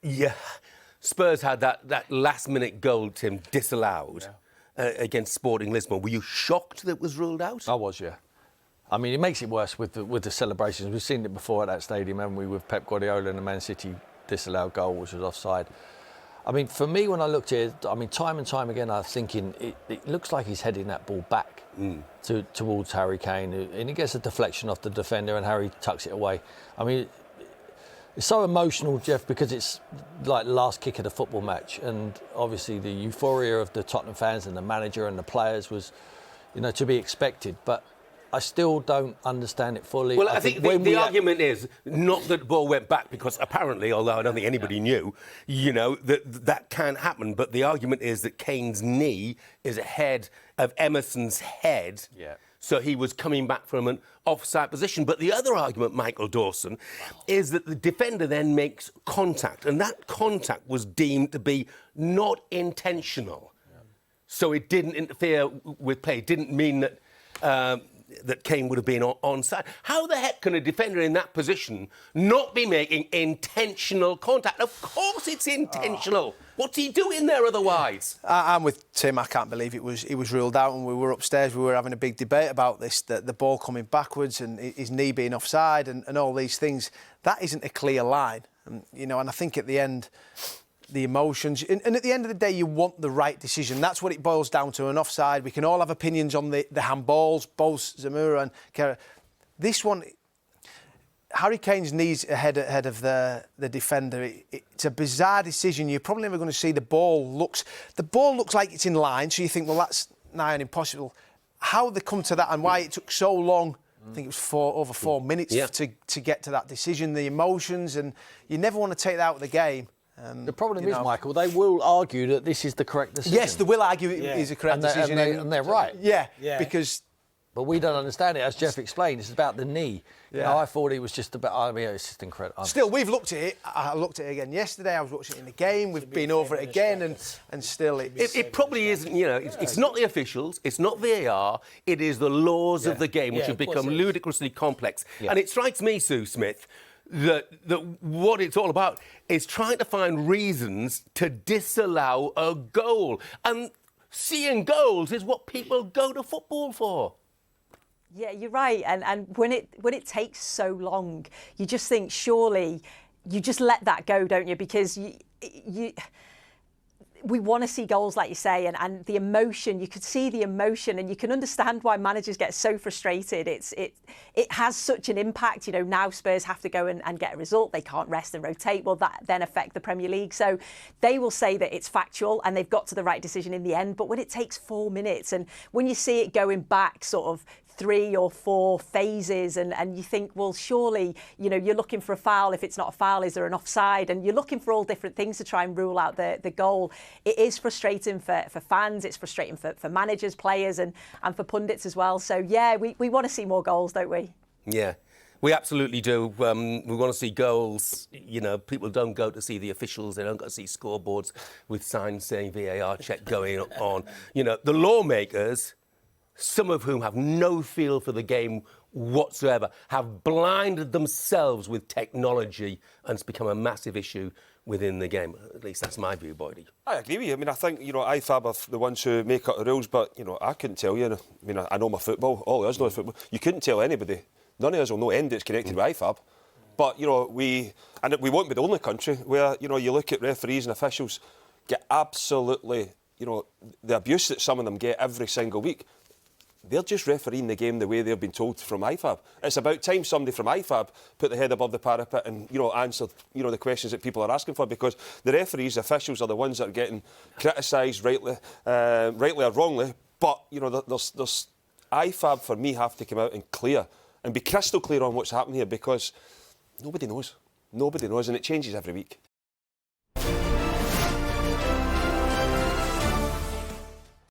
Yeah. Spurs had that last-minute goal, Tim, disallowed against Sporting Lisbon. Were you shocked that it was ruled out? I was, yeah. I mean, it makes it worse with the celebrations. We've seen it before at that stadium, haven't we, with Pep Guardiola and the Man City disallowed goal, which was offside. I mean, for me, when I looked at it, I mean, time and time again, I was thinking it looks like he's heading that ball back towards Harry Kane, and he gets a deflection off the defender, and Harry tucks it away. I mean, it's so emotional, Jeff, because it's like the last kick of the football match, and obviously the euphoria of the Tottenham fans and the manager and the players was, to be expected. But I still don't understand it fully. Well, I think the argument is not that the ball went back, because apparently, although I don't think anybody knew, that can't happen. But the argument is that Kane's knee is ahead of Emerson's head. Yeah. So he was coming back from an offside position. But the other argument, Michael Dawson, is that the defender then makes contact, and that contact was deemed to be not intentional. Yeah. So it didn't interfere with play. It didn't mean that that Kane would have been onside. How the heck can a defender in that position not be making intentional contact? Of course it's intentional. What's he doing there otherwise? I'm with Tim. I can't believe it was ruled out, and we were upstairs. We were having a big debate about this, the ball coming backwards and his knee being offside and all these things. That isn't a clear line. And I think at the end, the emotions, and at the end of the day, you want the right decision. That's what it boils down to, an offside. We can all have opinions on the handballs, both Zamora and Kera. This one, Harry Kane's knees ahead of the defender. It's a bizarre decision. You're probably never going to see the ball looks like it's in line, so you think, well, that's nigh on impossible. How they come to that and why it took so long, I think it was over 4 minutes to get to that decision, the emotions, and you never want to take that out of the game. The problem is, Michael, they will argue that this is the correct decision. Yes, they will argue it is a correct decision. And they're right. Yeah, because... But we don't understand it, as Jeff explained. It's about the knee. Yeah. I thought it was just about... it's just incredible. Still, we've looked at it. I looked at it again yesterday. I was watching it in the game. We've been over it again, and still it's... It probably isn't, it's not the officials, it's not VAR, it is the laws of the game, which have become ludicrously complex. Yeah. And it strikes me, Sue Smith, that what it's all about is trying to find reasons to disallow a goal. And seeing goals is what people go to football for. Yeah, you're right. And when it takes so long, you just think, surely you just let that go, don't you? Because we want to see goals, like you say, and the emotion, you could see the emotion, and you can understand why managers get so frustrated. It has such an impact. Now Spurs have to go and get a result. They can't rest and rotate. Well, that then affect the Premier League. So they will say that it's factual and they've got to the right decision in the end. But when it takes 4 minutes, and when you see it going back sort of 3 or 4 phases, and you think, well, surely, you're looking for a foul. If it's not a foul, is there an offside? And you're looking for all different things to try and rule out the goal. It is frustrating for fans. It's frustrating for managers, players, and for pundits as well. So, yeah, we want to see more goals, don't we? Yeah. We absolutely do. We want to see goals. People don't go to see the officials. They don't go to see scoreboards with signs saying VAR check going on. The lawmakers, some of whom have no feel for the game whatsoever, have blinded themselves with technology, and it's become a massive issue within the game. At least that's my view, Boydie. I agree with you. I mean, I think, IFAB are the ones who make up the rules, but, I couldn't tell you. I mean, I know my football. All of us know football. You couldn't tell anybody. None of us will know any that's connected with IFAB. But, we won't be the only country where, you look at referees and officials get absolutely, the abuse that some of them get every single week. They're just refereeing the game the way they've been told from IFAB. It's about time somebody from IFAB put their head above the parapet and, answered, the questions that people are asking for, because the referees, officials are the ones that are getting criticised rightly or wrongly. But, there's IFAB, for me, have to come out and clear and be crystal clear on what's happening here, because nobody knows. Nobody knows, and it changes every week.